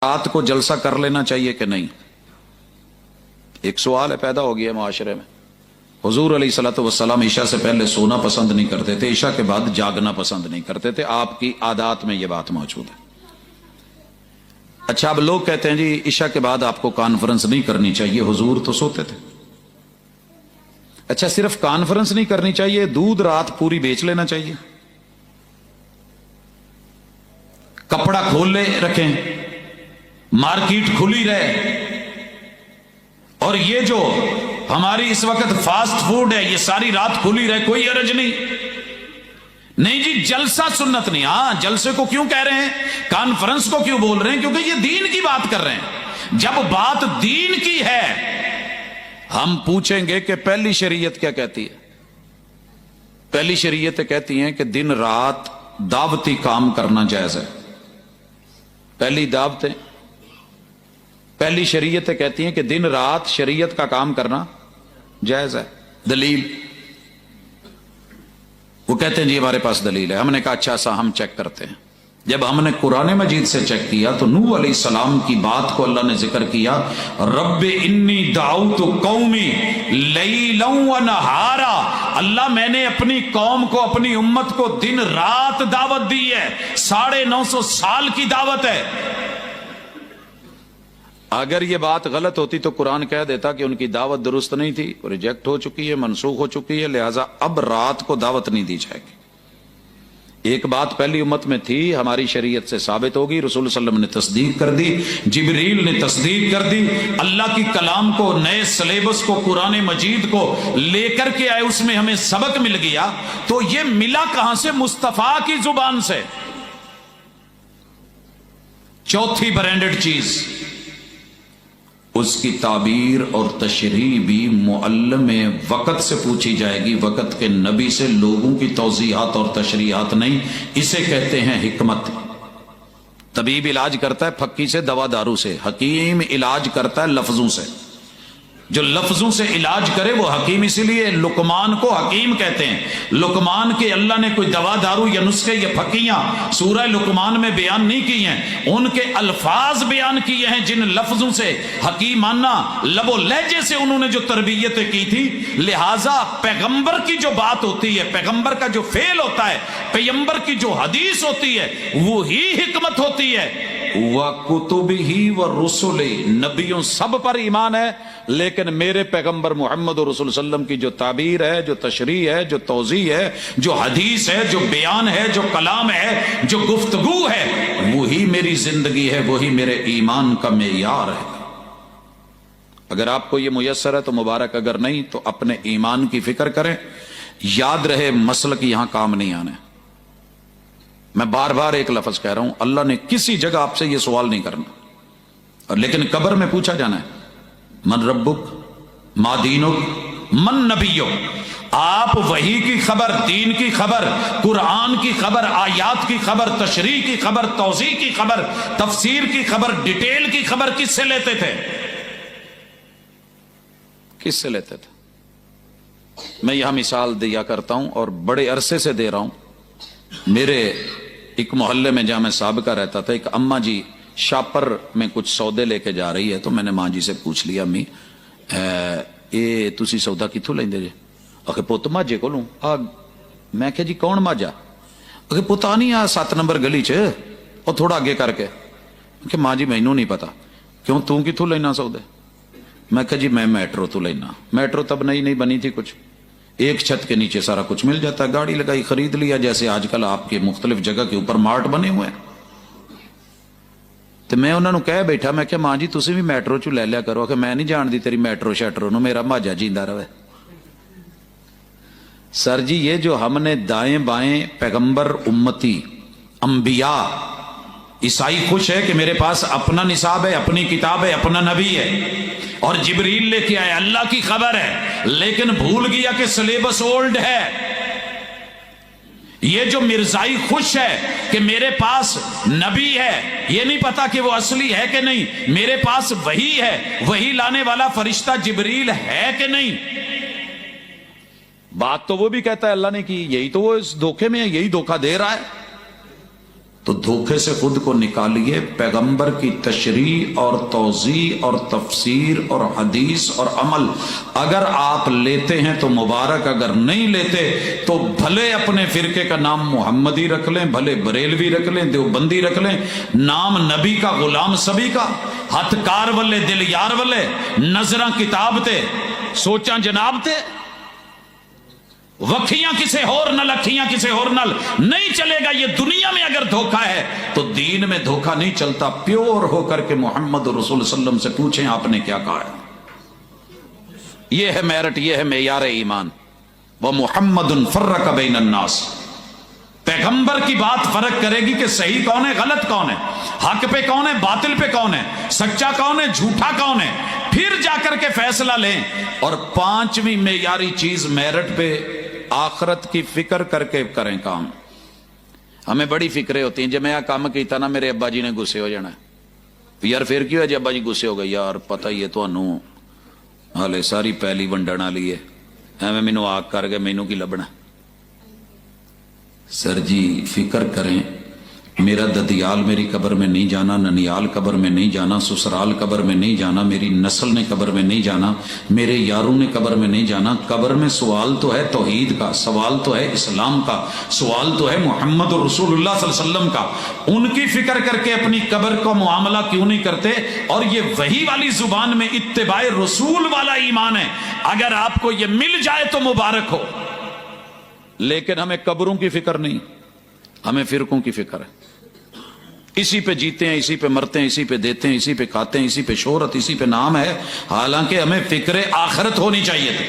रात को जलसा कर लेना चाहिए कि नहीं? एक सवाल है, पैदा हो गया माशरे में। हुजूर अलैहिस्सलातु वस्सलाम ईशा से पहले सोना पसंद नहीं करते थे, ईशा के बाद जागना पसंद नहीं करते थे। आपकी आदात में यह बात मौजूद है। अच्छा, अब लोग कहते हैं जी ईशा के बाद आपको कॉन्फ्रेंस नहीं करनी चाहिए, हुजूर तो सोते थे। अच्छा, सिर्फ कॉन्फ्रेंस नहीं करनी चाहिए, दूध रात पूरी बेच लेना चाहिए, कपड़ा खोले रखें, मार्केट खुली रहे, और ये जो हमारी इस वक्त फास्ट फूड है ये सारी रात खुली रहे, कोई हर्ज नहीं। नहीं जी, जलसा सुन्नत नहीं। हां, जलसे को क्यों कह रहे हैं, कॉन्फ्रेंस को क्यों बोल रहे हैं? क्योंकि ये दीन की बात कर रहे हैं। जब बात दीन की है, हम पूछेंगे कि पहली शरीयत क्या कहती है। पहली शरीयत कहती है कि दिन रात दावती काम करना जायज है। पहली दावतें, पहली शरीयत कहती हैं कि दिन रात शरीयत का काम करना जायज है। दलील, वो कहते हैं जी हमारे पास दलील है। हमने कहा अच्छा सा, हम चेक करते हैं। जब हमने कुरान मजीद से चेक किया तो नूह अलैहिस्सलाम की बात को अल्लाह ने जिक्र किया, रब्बे इन्नी दाऊतु कौमी लैलन व नहारा। अल्लाह, मैंने अपनी कौम को, अपनी उम्मत को दिन रात दावत दी है। 950 साल की दावत है। अगर ये बात गलत होती तो कुरान कह देता कि उनकी दावत दुरुस्त नहीं थी, रिजेक्ट हो चुकी है, मनसूख हो चुकी है, लिहाजा अब रात को दावत नहीं दी जाएगी। एक बात पहली उम्मत में थी, हमारी शरीयत से साबित होगी, रसूल सल्लल्लाहु अलैहि वसल्लम ने तस्दीक कर दी, जिब्रील ने तस्दीक कर दी, अल्लाह की कलाम को, नए सिलेबस को, कुरान मजीद को लेकर के आए, उसमें हमें सबक मिल गया। तो ये मिला कहां से? मुस्तफा की जुबान से। चौथी ब्रांडेड चीज, उसकी ताबीर और तशरीह भी मुअल्लम वक़्त से पूछी जाएगी, वक़्त के नबी से। लोगों की तौज़ीहात और तशरीहात नहीं। इसे कहते हैं हिकमत। तबीब इलाज करता है फक्की से, दवा दारू से, हकीम इलाज करता है लफ्जों से। जो लफ्जों से इलाज करे वो हकीम, इसीलिए लुकमान को हकीम कहते हैं। लुकमान के अल्लाह ने कोई दवा दारू या नुस्खे या फकीयां सूरह लुकमान में बयान नहीं की हैं, उनके अल्फाज बयान किए हैं जिन लफ्जों से हकीमाना लबो लहजे से उन्होंने जो तरबियतें की थी। लिहाजा पैगंबर की जो बात होती है, पैगंबर का जो फेल होता है, पैगंबर की जो हदीस होती है, वो ही हिकमत होती है। व कुतुबिही व रुसुली, नबियों सब पर ईमान है, लेकिन मेरे पैगंबर मोहम्मद रसूल सल्लम की जो ताबीर है, जो तशरीह है, जो तौज़ीह है, जो हदीस है, जो बयान है, जो कलाम है, जो गुफ्तगू है, वही मेरी जिंदगी है, वही मेरे ईमान का मेयार है। अगर आपको ये मुयस्सर है तो मुबारक, अगर नहीं तो अपने ईमान की फिक्र करें। याद रहे, मसलक यहां काम नहीं आने। मैं बार बार एक लफ्ज कह रहा हूं, अल्लाह ने किसी जगह आपसे यह सवाल नहीं करना, और लेकिन कब्र में पूछा जाना है, मन रब्बुक, मा दीनुक, मन नबियुक। आप वही की खबर, दीन की खबर, कुरान की खबर, आयात की खबर, तशरीह की खबर, तौज़ीह की खबर, तफसीर की खबर, डिटेल की खबर किससे लेते थे? किससे लेते थे? मैं यहां मिसाल दिया करता हूं और बड़े अरसे से दे रहा हूं। मेरे एक मोहल्ले में जहां मैं साबिका रहता था, एक अम्मा जी शापर में कुछ सौदे लेके जा रही है, तो मैंने मां जी से पूछ लिया, अम्मी ये तुसी सौदा किथों लेंदे जे? आखे पुत माजे कोलों। मैं कहा जी कौन माजा? आखे पुता नहीं, आ 7 नंबर गली च, और थोड़ा आगे करके। कि मां जी मैनू नहीं पता। क्यों, तू किथों लेना सौदे? मैं कहा जी मैं मेट्रो तो लेना। मेट्रो तब नई नहीं बनी थी, कुछ एक छत के नीचे सारा कुछ मिल जाता है, गाड़ी लगाई खरीद लिया, जैसे आजकल आपके मुख्तलिफ जगह के ऊपर मार्ट बने हुए हैं। तो मैं उन्होंने कह बैठा, मैं क्या मां जी तुसी भी मेट्रो चू ले लिया करो। कि मैं नहीं जानती तेरी मेट्रो शैट्रो नु, मेरा माजा जींदा रहे। सर जी, ये जो हमने दाएं बाएं पैगंबर, उम्मती, अंबिया, ईसाई खुश है कि मेरे पास अपना निसाब है, अपनी किताब है, अपना नबी है, और जिब्रील लेके आया, अल्लाह की खबर है, लेकिन भूल गया कि सिलेबस ओल्ड है। ये जो मिर्जाई खुश है कि मेरे पास नबी है, ये नहीं पता कि वो असली है कि नहीं। मेरे पास वही है, वही लाने वाला फरिश्ता जिब्रील है कि नहीं। बात तो वो भी कहता है अल्लाह ने की, यही तो वो इस धोखे में है, यही धोखा दे रहा है। تو دھوکے سے خود کو نکالیے. پیغمبر کی تشریح اور توضیح اور تفسیر اور حدیث اور عمل اگر آپ لیتے ہیں تو مبارک، اگر نہیں لیتے تو بھلے اپنے فرقے کا نام محمدی رکھ لیں، بھلے بریلوی رکھ لیں، دیوبندی رکھ لیں، نام نبی کا غلام سبھی کا. ہتھ کار والے دل یار والے، نظراں کتاب تے سوچاں جناب تے، وکھیاں کسے ہور نل اکھیاں کسے ہور نل نہیں چلے گا. یہ دنیا میں اگر دھوکہ ہے تو دین میں دھوکہ نہیں چلتا. پیور ہو کر کے محمد رسول صلی اللہ علیہ وسلم سے پوچھیں آپ نے کیا کہا ہے. یہ ہے میرٹ، یہ ہے معیار ایمان. وَمُحَمَّدٌ فَرَّقَ بَيْنَ النَّاسِ. پیغمبر کی بات فرق کرے گی کہ صحیح کون ہے، غلط کون ہے، حق پہ کون ہے، باطل پہ کون ہے، سچا کون ہے، جھوٹا کون ہے. پھر جا کر کے فیصلہ لیں. اور پانچویں معیاری چیز میرٹ پہ آخرت کی فکر کر کے کریں کام. ہمیں بڑی فکریں ہوتی ہیں. جب میں کام کیتا نا میرے ابا جی نے غصے ہو جانا ہے. یار پھر کیوں ہے جی ابا جی غصے ہو گئے؟ یار پتہ ہی ہے تھانوں ہالے ساری پہلی ونڈن والی ہے، ایویں مینوں آگ کر کے مینوں کی لبنا. سر جی فکر کریں. میرا ددیال میری قبر میں نہیں جانا، ننیال قبر میں نہیں جانا، سسرال قبر میں نہیں جانا، میری نسل نے قبر میں نہیں جانا، میرے یاروں نے قبر میں نہیں جانا. قبر میں سوال تو ہے توحید کا، سوال تو ہے اسلام کا، سوال تو ہے محمد رسول اللہ صلی اللہ علیہ وسلم کا. ان کی فکر کر کے اپنی قبر کا معاملہ کیوں نہیں کرتے؟ اور یہ وحی والی زبان میں اتباع رسول والا ایمان ہے. اگر آپ کو یہ مل جائے تو مبارک ہو. لیکن ہمیں قبروں کی فکر نہیں، ہمیں فرقوں کی فکر ہے. اسی پہ جیتے ہیں، اسی پہ مرتے ہیں، اسی پہ دیتے ہیں، اسی پہ کھاتے ہیں، اسی پہ شہرت، اسی پہ نام ہے. حالانکہ ہمیں فکر آخرت ہونی چاہیے تھی.